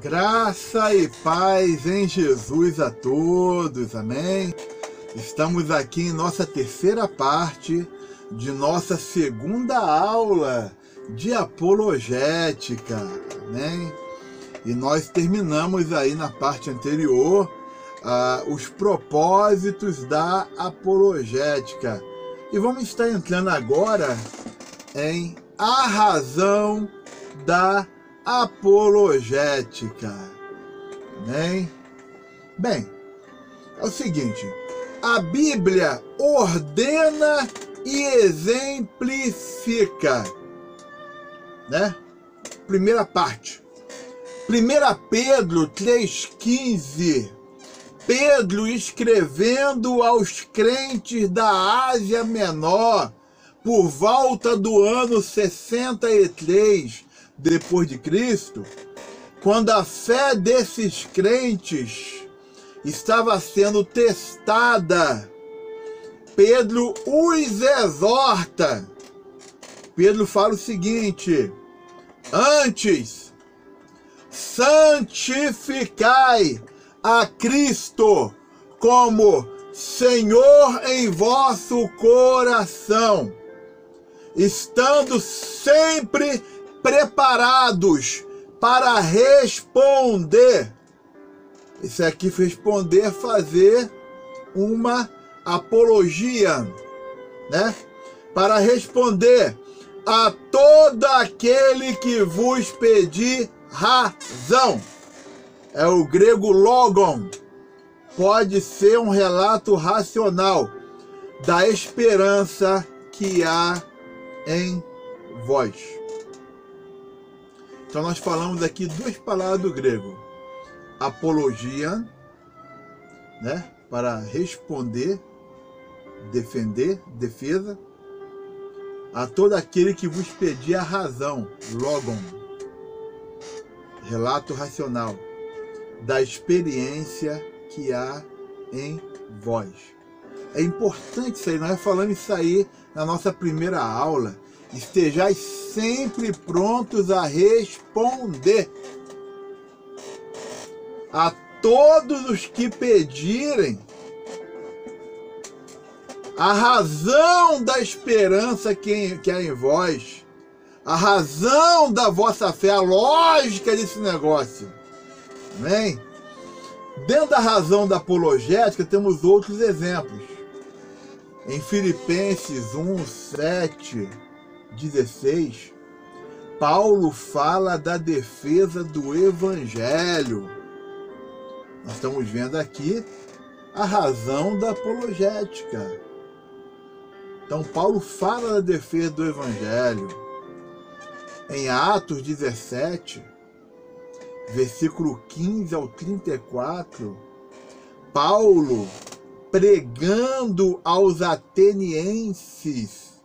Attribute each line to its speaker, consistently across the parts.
Speaker 1: Graça e paz em Jesus a todos, amém? Estamos aqui em nossa terceira parte de nossa segunda aula de apologética, amém? E nós terminamos aí na parte anterior os propósitos da apologética. E vamos estar entrando agora em a razão da apologética, amém? Bem, é o seguinte, a Bíblia ordena e exemplifica, né? Primeira parte, 1 Pedro 3,15, Pedro escrevendo aos crentes da Ásia Menor por volta do ano 63 depois de Cristo, quando a fé desses crentes estava sendo testada, Pedro os exorta. Pedro fala o seguinte: antes, santificai a Cristo como Senhor em vosso coração, estando sempre preparados para responder. Isso aqui, responder, fazer uma apologia, né? Para responder a todo aquele que vos pedir razão. É o grego logon. Pode ser um relato racional da esperança que há em vós. Então nós falamos aqui duas palavras do grego. Apologia, né, para responder, defender, defesa, a todo aquele que vos pedir a razão, logon, relato racional da experiência que há em vós. É importante isso aí, nós falamos isso aí na nossa primeira aula. Estejais sempre prontos a responder a todos os que pedirem a razão da esperança que há em vós, a razão da vossa fé, a lógica desse negócio. Amém? Dentro da razão da apologética temos outros exemplos. Em Filipenses 1:7-16, Paulo fala da defesa do Evangelho. Nós estamos vendo aqui a razão da apologética. Então, Paulo fala da defesa do Evangelho. Em Atos 17, versículo 15 ao 34, Paulo, pregando aos atenienses,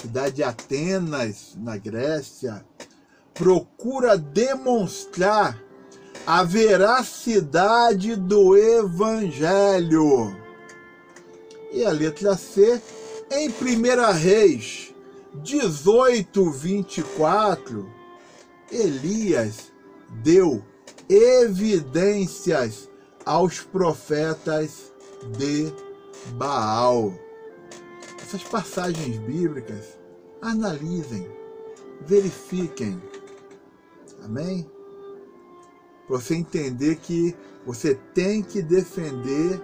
Speaker 1: cidade de Atenas, na Grécia, procura demonstrar a veracidade do Evangelho. E a letra C, em 1 Reis 18:24, Elias deu evidências aos profetas de Baal. Essas passagens bíblicas, analisem, verifiquem. Amém? Para você entender que você tem que defender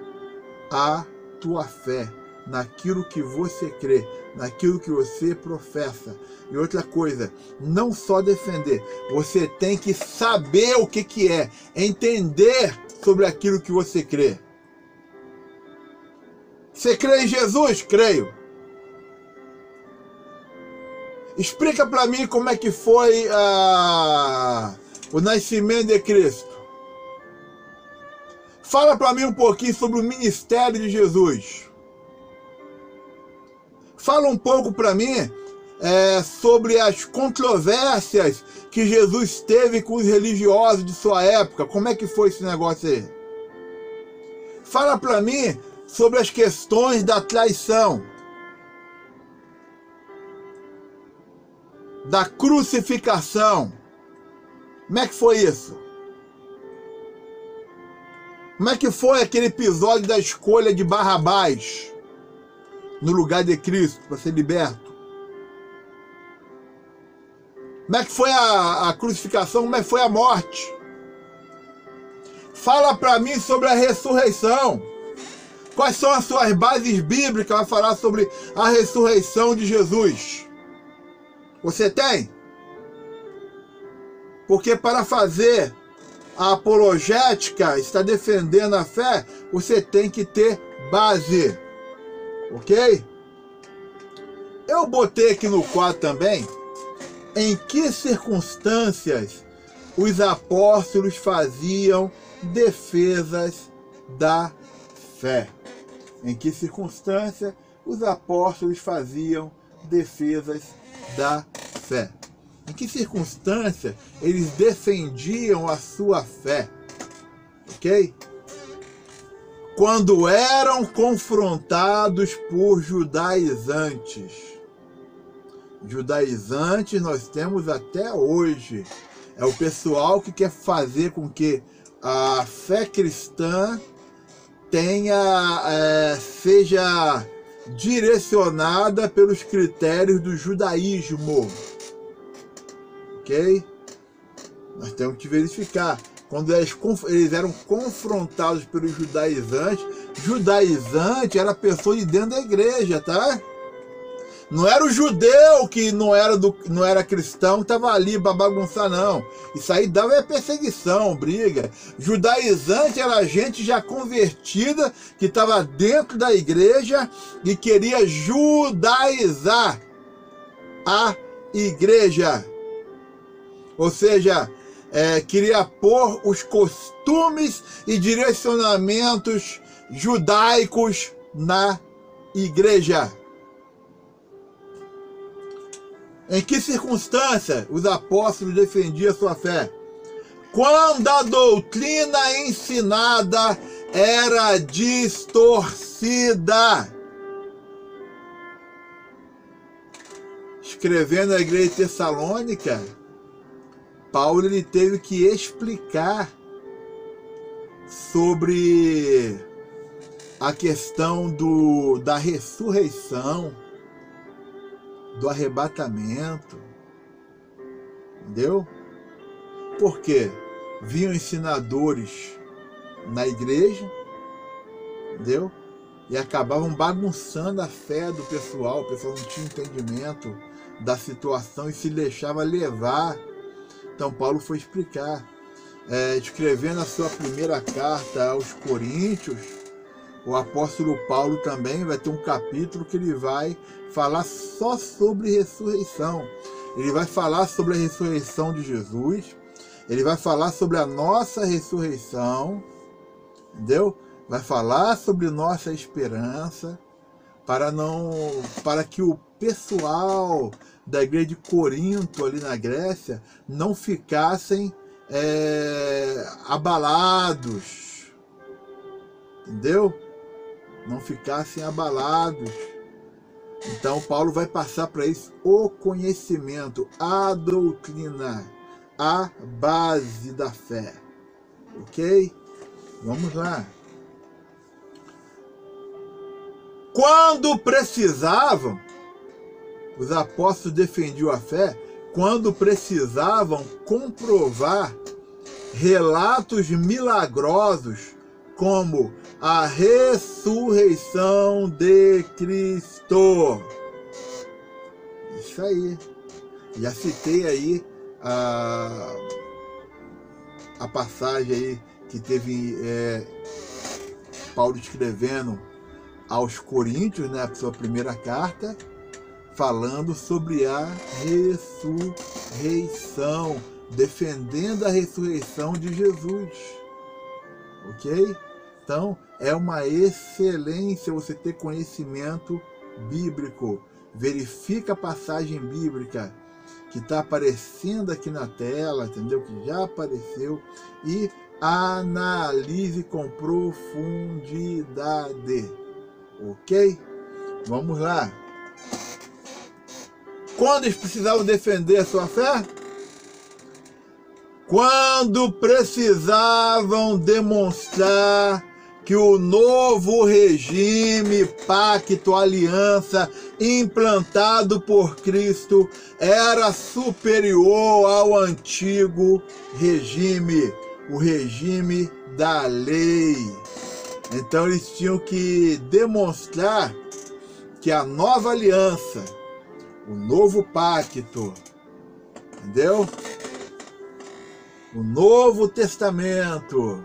Speaker 1: a tua fé naquilo que você crê, naquilo que você professa. E outra coisa, não só defender, você tem que saber o que é, entender sobre aquilo que você crê. Você crê em Jesus? Creio. Explica para mim como é que foi o nascimento de Cristo. Fala para mim um pouquinho sobre o ministério de Jesus. Fala um pouco para mim sobre as controvérsias que Jesus teve com os religiosos de sua época. Como é que foi esse negócio aí? Fala para mim sobre as questões da traição, da crucificação. Como é que foi isso? Como é que foi aquele episódio da escolha de Barrabás no lugar de Cristo para ser liberto? Como é que foi a crucificação? Como é que foi a morte? Fala para mim sobre a ressurreição. Quais são as suas bases bíblicas para falar sobre a ressurreição de Jesus? Você tem? Porque para fazer a apologética, está defendendo a fé, você tem que ter base. Ok? Eu botei aqui no quadro também em que circunstâncias os apóstolos faziam defesas da fé. Em que circunstância os apóstolos faziam defesas da fé. Em que circunstância eles defendiam a sua fé. Ok? Quando eram confrontados por judaizantes. Judaizantes nós temos até hoje. É o pessoal que quer fazer com que a fé cristã seja direcionada pelos critérios do judaísmo. Ok? Nós temos que verificar. Quando eles eram confrontados pelos judaizantes, judaizante era a pessoa de dentro da igreja, tá? Não era o judeu que não era cristão que estava ali para bagunçar, não. Isso aí dava perseguição, briga. Judaizante era gente já convertida que estava dentro da igreja e queria judaizar a igreja. Ou seja, queria pôr os costumes e direcionamentos judaicos na igreja. Em que circunstância os apóstolos defendiam a sua fé? Quando a doutrina ensinada era distorcida. Escrevendo a igreja de Tessalônica, Paulo ele teve que explicar sobre a questão da ressurreição, do arrebatamento, entendeu? Porque vinham ensinadores na igreja, entendeu? E acabavam bagunçando a fé do pessoal. O pessoal não tinha entendimento da situação e se deixava levar. Então Paulo foi explicar, escrevendo a sua primeira carta aos Coríntios. O apóstolo Paulo também vai ter um capítulo que ele vai falar só sobre ressurreição. Ele vai falar sobre a ressurreição de Jesus. Ele vai falar sobre a nossa ressurreição. Entendeu? Vai falar sobre nossa esperança. Para que o pessoal da igreja de Corinto, ali na Grécia, não ficassem abalados. Entendeu? Não ficassem abalados. Então Paulo vai passar para isso o conhecimento, a doutrina, a base da fé. Ok? Vamos lá. Quando precisavam, os apóstolos defendiam a fé, quando precisavam comprovar relatos milagrosos como a ressurreição de Cristo. Isso aí. Já citei aí a passagem aí que teve Paulo escrevendo aos Coríntios, né, a sua primeira carta, falando sobre a ressurreição, defendendo a ressurreição de Jesus. Ok? Então, é uma excelência você ter conhecimento bíblico. Verifica a passagem bíblica que está aparecendo aqui na tela, entendeu? Que já apareceu. E analise com profundidade. Ok? Vamos lá. Quando eles precisavam defender a sua fé? quando precisavam demonstrar que o novo regime, pacto, aliança implantado por Cristo era superior ao antigo regime, o regime da lei. Então eles tinham que demonstrar que a nova aliança, o novo pacto, entendeu? O Novo Testamento.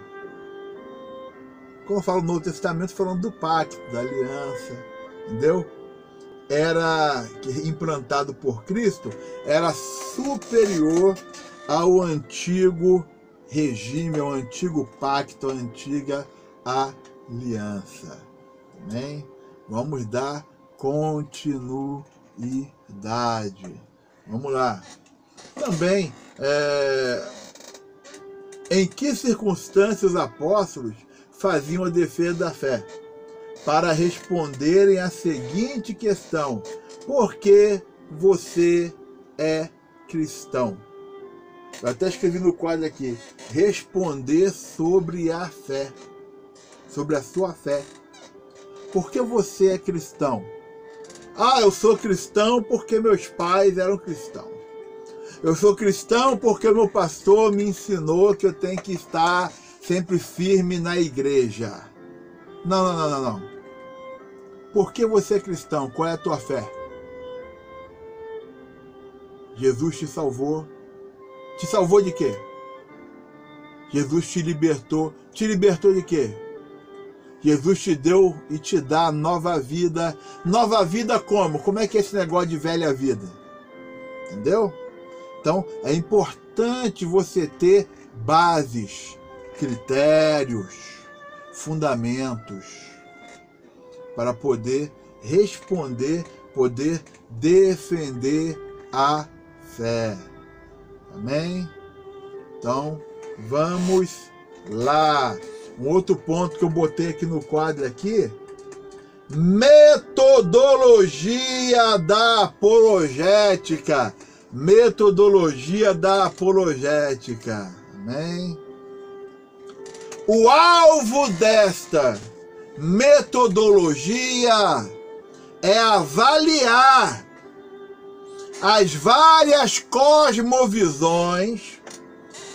Speaker 1: Quando eu falo Novo Testamento, falando do pacto, da aliança, entendeu? Era implantado por Cristo, era superior ao antigo regime, ao antigo pacto, à antiga aliança. Amém? Vamos dar continuidade. Vamos lá. Também, em que circunstâncias os apóstolos faziam a defesa da fé? Para responderem à seguinte questão: por que você é cristão? Eu até escrevi no quadro aqui: responder sobre a fé, sobre a sua fé. Por que você é cristão? Ah, eu sou cristão porque meus pais eram cristãos. Eu sou cristão porque meu pastor me ensinou que eu tenho que estar sempre firme na igreja. Não. Por que você é cristão? Qual é a tua fé? Jesus te salvou. Te salvou de quê? Jesus te libertou. Te libertou de quê? Jesus te deu e te dá nova vida. Nova vida como? Como é que é esse negócio de velha vida? Entendeu? Então, é importante você ter bases, critérios, fundamentos para poder responder, poder defender a fé. Amém? Então, vamos lá. Um outro ponto que eu botei aqui no quadro aqui: metodologia da apologética. Metodologia da apologética. Amém? O alvo desta metodologia é avaliar as várias cosmovisões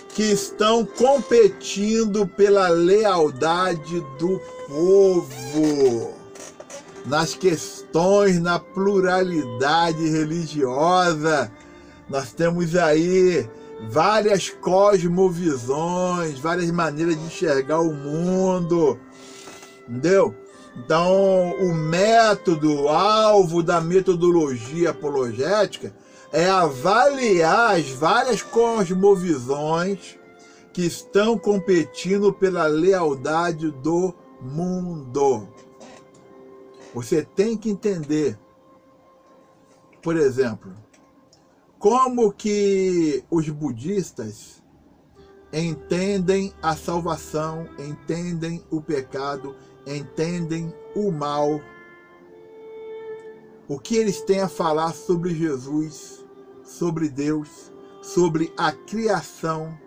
Speaker 1: que estão competindo pela lealdade do povo nas questões, na pluralidade religiosa. Nós temos aí várias cosmovisões, várias maneiras de enxergar o mundo, entendeu? Então, o método, o alvo da metodologia apologética é avaliar as várias cosmovisões que estão competindo pela lealdade do mundo. Você tem que entender, por exemplo, como que os budistas entendem a salvação, entendem o pecado, entendem o mal. O que eles têm a falar sobre Jesus, sobre Deus, sobre a criação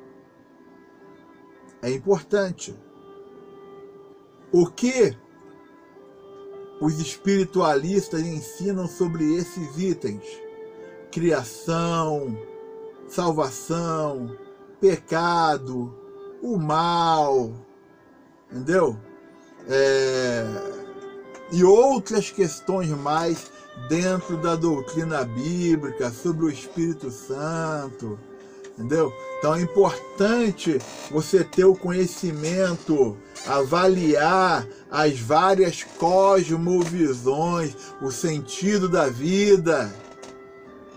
Speaker 1: é importante. O que os espiritualistas ensinam sobre esses itens? Criação, salvação, pecado, o mal, entendeu? E outras questões mais dentro da doutrina bíblica sobre o Espírito Santo, entendeu? Então é importante você ter o conhecimento, avaliar as várias cosmovisões, o sentido da vida,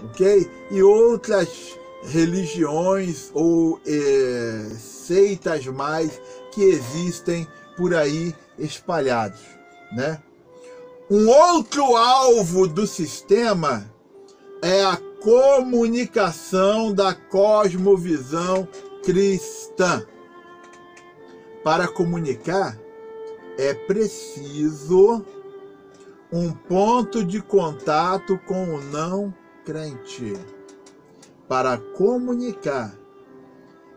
Speaker 1: ok? E outras religiões ou seitas mais que existem por aí espalhados, né? Um outro alvo do sistema é a comunicação da cosmovisão cristã. Para comunicar, é preciso um ponto de contato com o não crente. Para comunicar,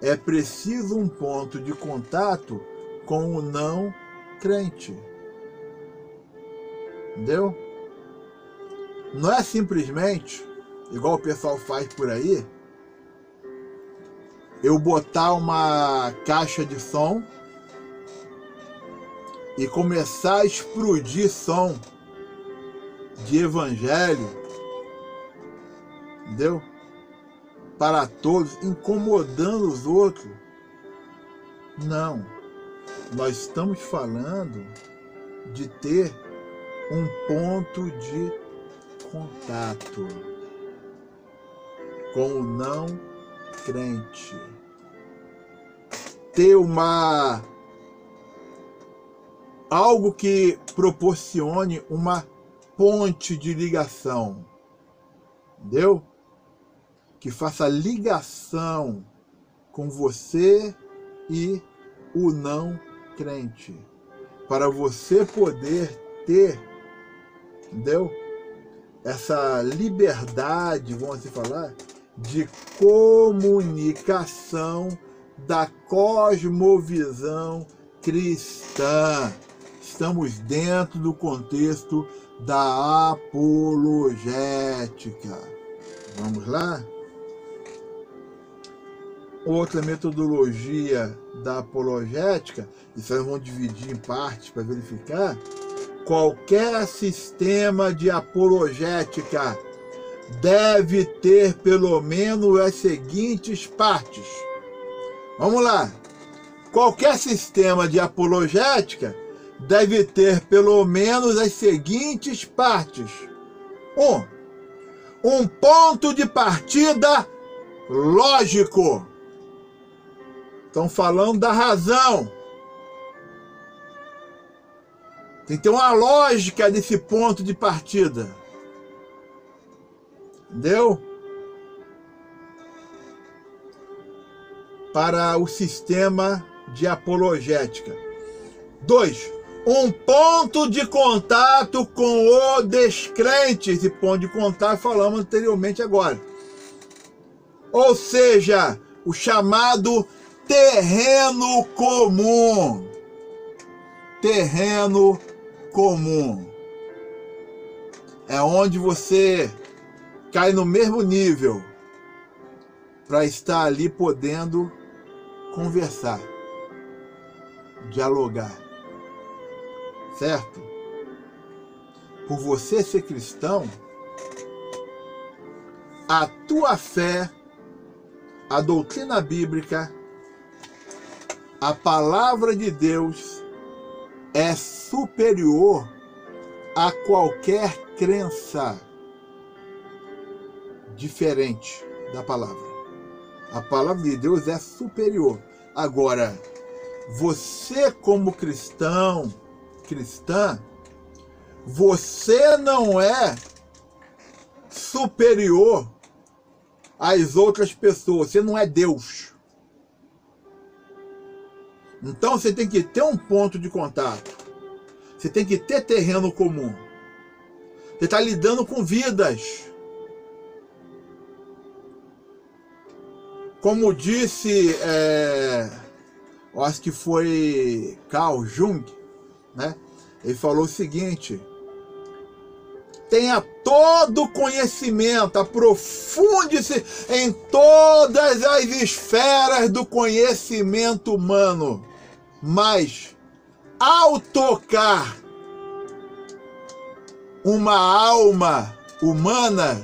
Speaker 1: é preciso um ponto de contato com o não crente. Entendeu? Não é simplesmente, igual o pessoal faz por aí, eu botar uma caixa de som e começar a explodir som de evangelho, entendeu? Para todos, incomodando os outros. Não. Nós estamos falando de ter um ponto de contato com o não crente. Ter algo que proporcione uma ponte de ligação. Entendeu? Que faça ligação com você e o não crente. Para você poder ter, entendeu? Essa liberdade, vamos assim falar, de comunicação da cosmovisão cristã. Estamos dentro do contexto da apologética. Vamos lá? Outra metodologia da apologética, isso nós vamos dividir em partes para verificar. Qualquer sistema de apologética deve ter pelo menos as seguintes partes. Vamos lá. Qualquer sistema de apologética deve ter pelo menos as seguintes partes. 1. Um ponto de partida lógico. Estão falando da razão. Tem que ter uma lógica desse ponto de partida. Entendeu? Para o sistema de apologética. 2. Um ponto de contato com o descrente. Esse ponto de contato falamos anteriormente agora. Ou seja, o chamado terreno comum. Terreno comum. É onde você cai no mesmo nível para estar ali podendo conversar, dialogar. Certo? Por você ser cristão, a tua fé, a doutrina bíblica, a palavra de Deus é superior a qualquer crença diferente da palavra. A palavra de Deus é superior. Agora, você como cristã, você não é superior às outras pessoas. Você não é Deus. Então você tem que ter um ponto de contato. Você tem que ter terreno comum. Você está lidando com vidas. Como disse, eu acho que foi Carl Jung, né? Ele falou o seguinte: tenha todo conhecimento, aprofunde-se em todas as esferas do conhecimento humano, mas ao tocar uma alma humana,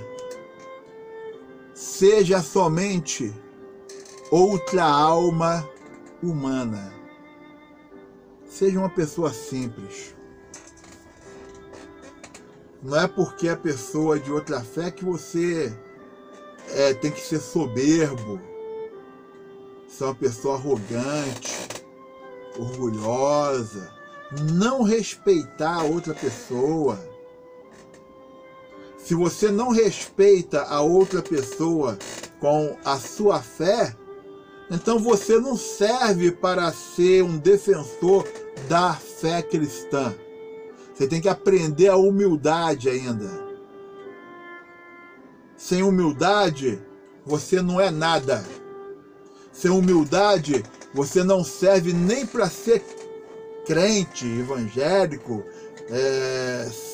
Speaker 1: seja somente outra alma humana. Seja uma pessoa simples. Não é porque a pessoa é de outra fé que você tem que ser soberbo, ser uma pessoa arrogante, orgulhosa, não respeitar a outra pessoa. Se você não respeita a outra pessoa com a sua fé, então você não serve para ser um defensor da fé cristã. Você tem que aprender a humildade ainda. Sem humildade, você não é nada. Sem humildade, você não serve nem para ser crente, evangélico,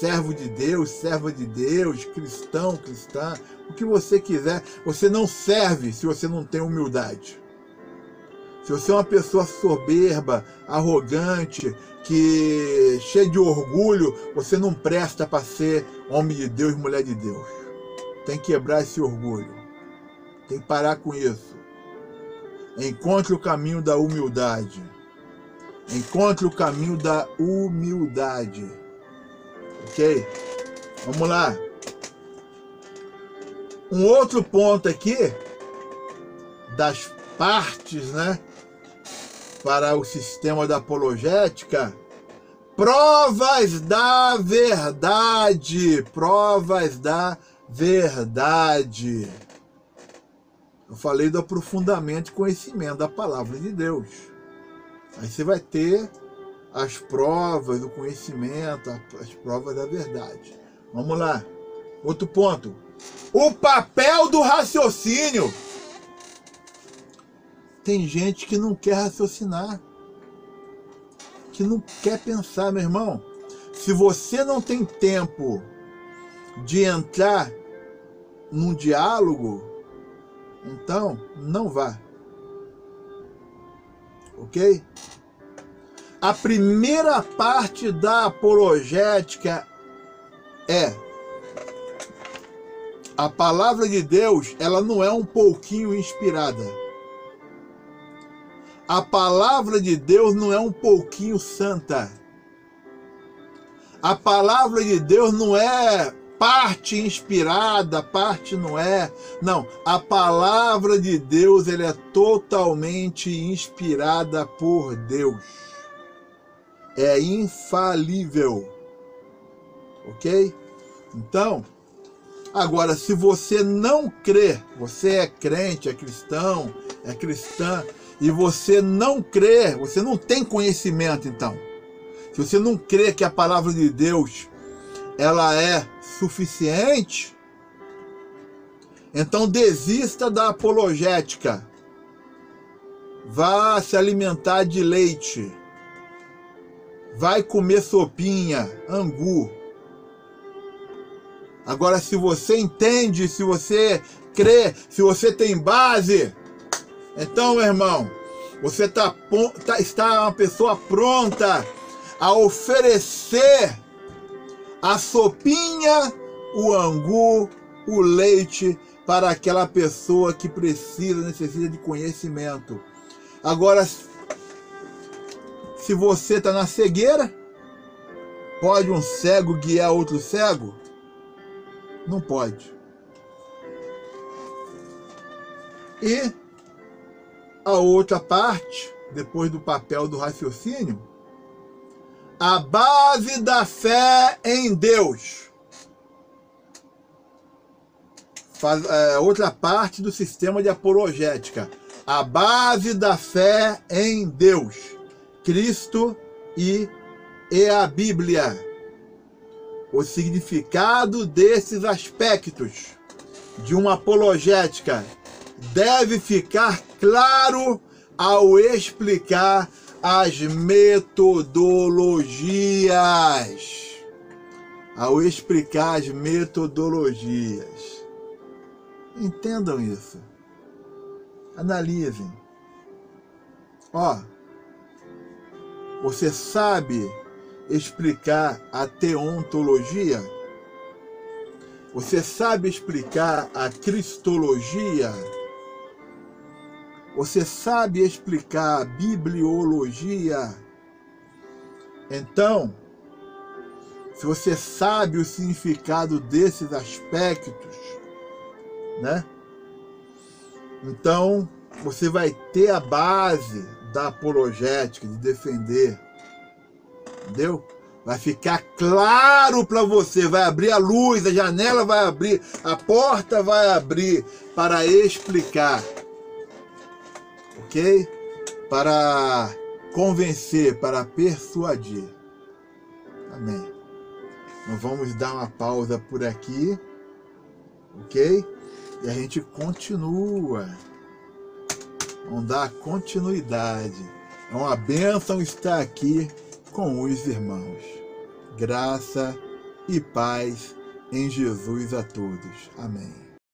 Speaker 1: servo de Deus, serva de Deus, cristão, cristã, o que você quiser. Você não serve se você não tem humildade. Se você é uma pessoa soberba, arrogante, que cheia de orgulho, você não presta para ser homem de Deus, mulher de Deus. Tem que quebrar esse orgulho. Tem que parar com isso. Encontre o caminho da humildade. Encontre o caminho da humildade. Ok? Vamos lá. Um outro ponto aqui, das partes, né? Para o sistema da apologética, provas da verdade. Provas da verdade. Eu falei do aprofundamento e conhecimento da palavra de Deus. Aí você vai ter as provas do conhecimento, as provas da verdade. Vamos lá. Outro ponto. O papel do raciocínio. Tem gente que não quer raciocinar, que não quer pensar, meu irmão. Se você não tem tempo de entrar num diálogo, então não vá. Ok? A primeira parte da apologética é: a palavra de Deus, ela não é um pouquinho inspirada. A palavra de Deus não é um pouquinho santa. A palavra de Deus não é parte inspirada, parte não é. Não, a palavra de Deus, ela é totalmente inspirada por Deus. É infalível. Ok? Então, agora, se você não crê, você é crente, é cristão, é cristã, e você não crê, você não tem conhecimento, então. Se você não crê que a palavra de Deus, ela é suficiente, então desista da apologética. Vá se alimentar de leite. Vai comer sopinha, angu. Agora, se você entende, se você crê, se você tem base, então, meu irmão, você está uma pessoa pronta a oferecer a sopinha, o angu, o leite para aquela pessoa que necessita de conhecimento. Agora, se você está na cegueira, pode um cego guiar outro cego? Não pode. E a outra parte, depois do papel do raciocínio, a base da fé em Deus. Outra parte do sistema de apologética. A base da fé em Deus. Cristo e a Bíblia. O significado desses aspectos de uma apologética deve ficar claro ao explicar as metodologias. Ao explicar as metodologias. Entendam isso. Analisem. Ó, você sabe explicar a teontologia? Você sabe explicar a cristologia? Você sabe explicar a bibliologia? Então, se você sabe o significado desses aspectos, né? Então, você vai ter a base da apologética, de defender. Entendeu? Vai ficar claro para você, vai abrir a luz, a janela vai abrir, a porta vai abrir para explicar. Ok? Para convencer, para persuadir. Amém. Nós vamos dar uma pausa por aqui. Ok? E a gente continua Vamos dar continuidade. É uma bênção estar aqui com os irmãos. Graça e paz em Jesus a todos. Amém.